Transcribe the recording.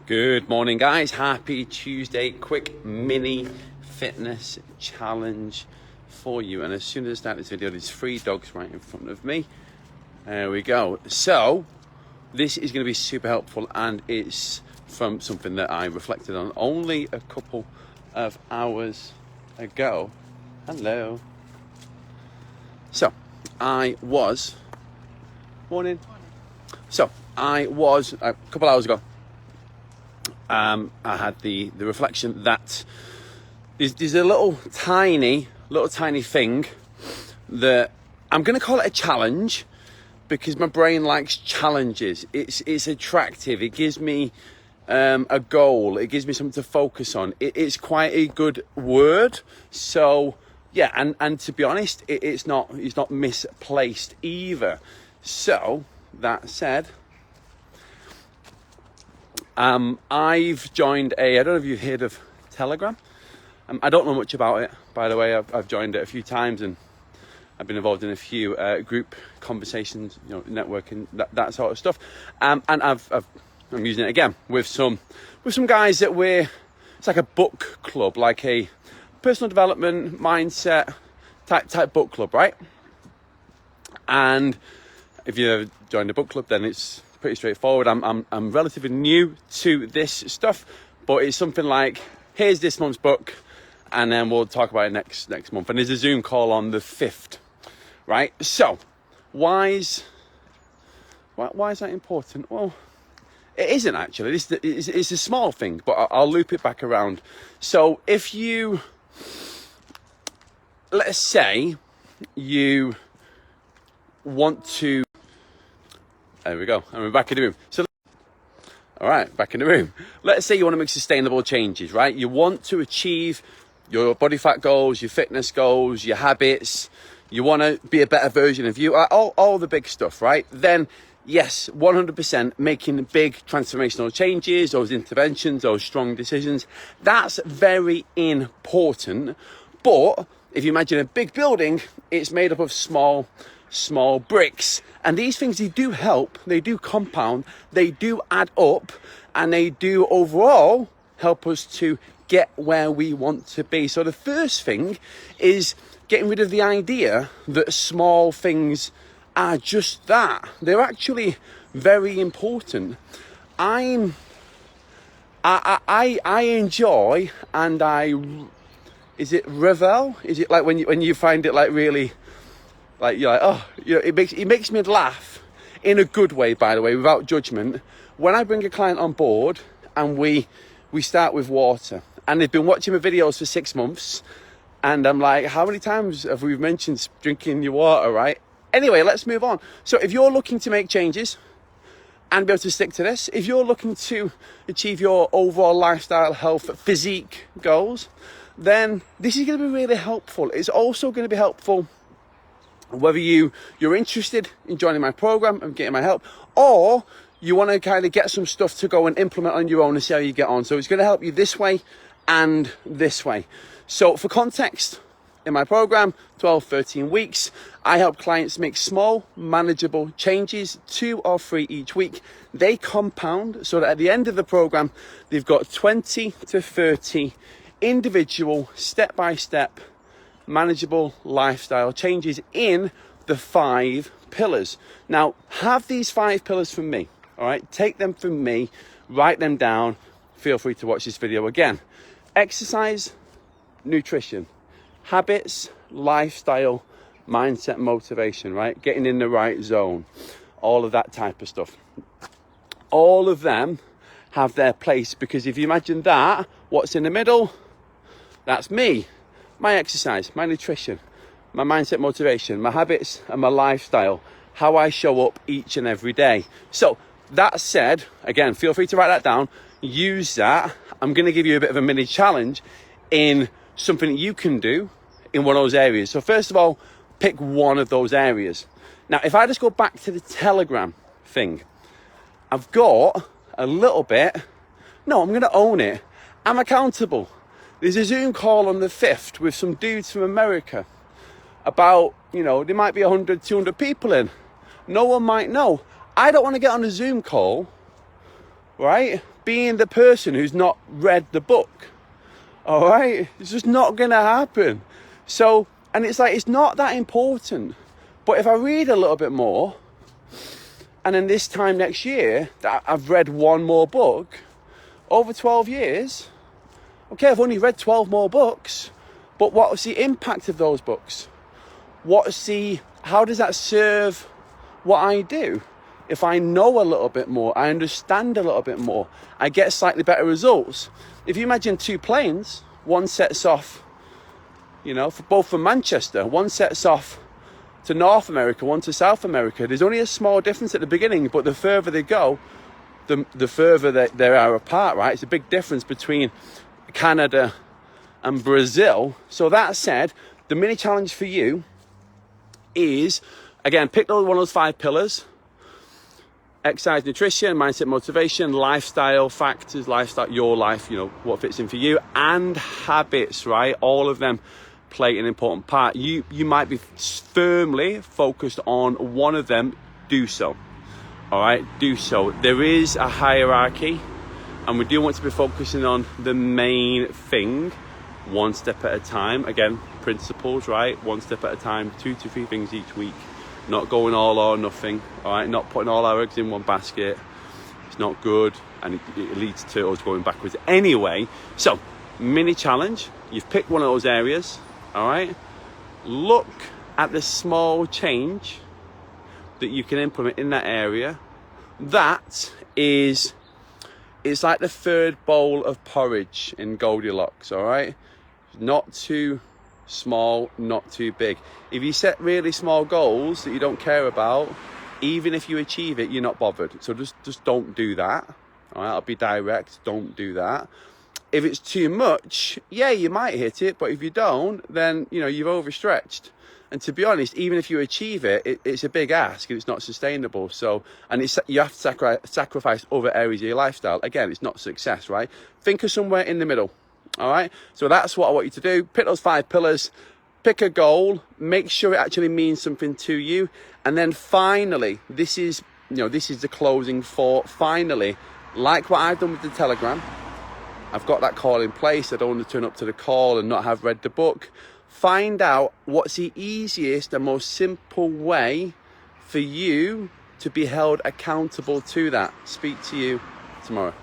Good morning, guys. Happy Tuesday. Quick mini fitness challenge for you. And as soon as I start this video, there's 3 dogs right in front of me. There we go. So this is going to be super helpful, and it's from something that I reflected on only a couple of hours ago. Hello. So morning. So I was a couple hours ago. I had the reflection that there's a little tiny thing that I'm going to call it a challenge, because my brain likes challenges. It's attractive. It gives me a goal. It gives me something to focus on. It's quite a good word. So yeah, and to be honest, it's not misplaced either. So that said, I've joined I don't know if you've heard of Telegram. I don't know much about it, by the way. I've joined it a few times, and I've been involved in a few group conversations, networking, that sort of stuff. And I'm using it again with some guys that it's like a book club, like a personal development mindset type book club, right? And if you've ever joined a book club, then it's pretty straightforward. I'm relatively new to this stuff, but it's something like, here's this month's book, and then we'll talk about it next month. And there's a Zoom call on the 5th, right? So why is that important? Well, it isn't actually. It's a small thing, but I'll loop it back around. So if you, let's say you want to, there we go, I'm back in the room. So, all right, back in the room. Let's say you want to make sustainable changes, right? You want to achieve your body fat goals, your fitness goals, your habits. You want to be a better version of you, all the big stuff, right? Then, yes, 100% making big transformational changes, those interventions, those strong decisions. That's very important. But if you imagine a big building, it's made up of small bricks, and these things, they do help, they do compound, they do add up, and they do overall help us to get where we want to be. So the first thing is getting rid of the idea that small things are just that. They're actually very important. I enjoy, and is it revel? Is it like when you find it like really, like you're like, oh, it makes me laugh in a good way, by the way, without judgment. When I bring a client on board and we start with water, and they've been watching my videos for 6 months, and I'm like, how many times have we mentioned drinking your water, right? Anyway, let's move on. So if you're looking to make changes and be able to stick to this, if you're looking to achieve your overall lifestyle, health, physique goals, then this is going to be really helpful. It's also going to be helpful whether you're interested in joining my program and getting my help, or you want to kind of get some stuff to go and implement on your own and see how you get on. So it's going to help you this way and this way. So for context, in my program, 12-13 weeks, I help clients make small, manageable changes, 2 or 3 each week. They compound so that at the end of the program, they've got 20 to 30 individual, step-by-step, manageable lifestyle changes in the 5 pillars. Now, have these 5 pillars from me, all right? Take them from me, write them down. Feel free to watch this video again. Exercise, nutrition, habits, lifestyle, mindset, motivation, right? Getting in the right zone, all of that type of stuff. All of them have their place, because if you imagine that, what's in the middle? That's me. My exercise, my nutrition, my mindset, motivation, my habits, and my lifestyle, how I show up each and every day. So that said, again, feel free to write that down, use that. I'm going to give you a bit of a mini challenge in something that you can do in one of those areas. So first of all, pick one of those areas. Now, if I just go back to the Telegram thing, I've got a little bit, no, I'm going to own it. I'm accountable. There's a Zoom call on the 5th with some dudes from America about, there might be 100, 200 people in. No one might know. I don't want to get on a Zoom call right? Being the person who's not read the book, all right? It's just not going to happen. So, and it's like, it's not that important. But if I read a little bit more, and then this time next year, I've read one more book, over 12 years, okay, I've only read 12 more books, but what's the impact of those books? How does that serve what I do? If I know a little bit more, I understand a little bit more, I get slightly better results. If you imagine two planes, one sets off, both from Manchester, one sets off to North America, one to South America. There's only a small difference at the beginning, but the further they go, the further they are apart, right? It's a big difference between Canada and Brazil. So that said, the mini challenge for you is, again, pick one of those 5 pillars: exercise, nutrition, mindset, motivation, lifestyle factors, your life, what fits in for you, and habits, right? All of them play an important part. You might be firmly focused on one of them. Do so. All right, do so. There is a hierarchy, and we do want to be focusing on the main thing, one step at a time. Again, principles, right? One step at a time, 2 to 3 things each week. Not going all or nothing, all right? Not putting all our eggs in one basket. It's not good, and it leads to us going backwards anyway. So, mini challenge. You've picked one of those areas, all right? Look at the small change that you can implement in that area. It's like the 3rd bowl of porridge in Goldilocks, all right? Not too small, not too big. If you set really small goals that you don't care about, even if you achieve it, you're not bothered. So just don't do that. All right, I'll be direct. Don't do that. If it's too much, yeah, you might hit it, but if you don't, then you've overstretched. And to be honest, even if you achieve it, it's a big ask and it's not sustainable. So, and you have to sacrifice other areas of your lifestyle. Again, it's not success, right? Think of somewhere in the middle. All right. So that's what I want you to do. Pick those 5 pillars, pick a goal, make sure it actually means something to you. And then finally, this is the closing for finally, like what I've done with the Telegram. I've got that call in place. I don't want to turn up to the call and not have read the book. Find out what's the easiest and most simple way for you to be held accountable to that. Speak to you tomorrow.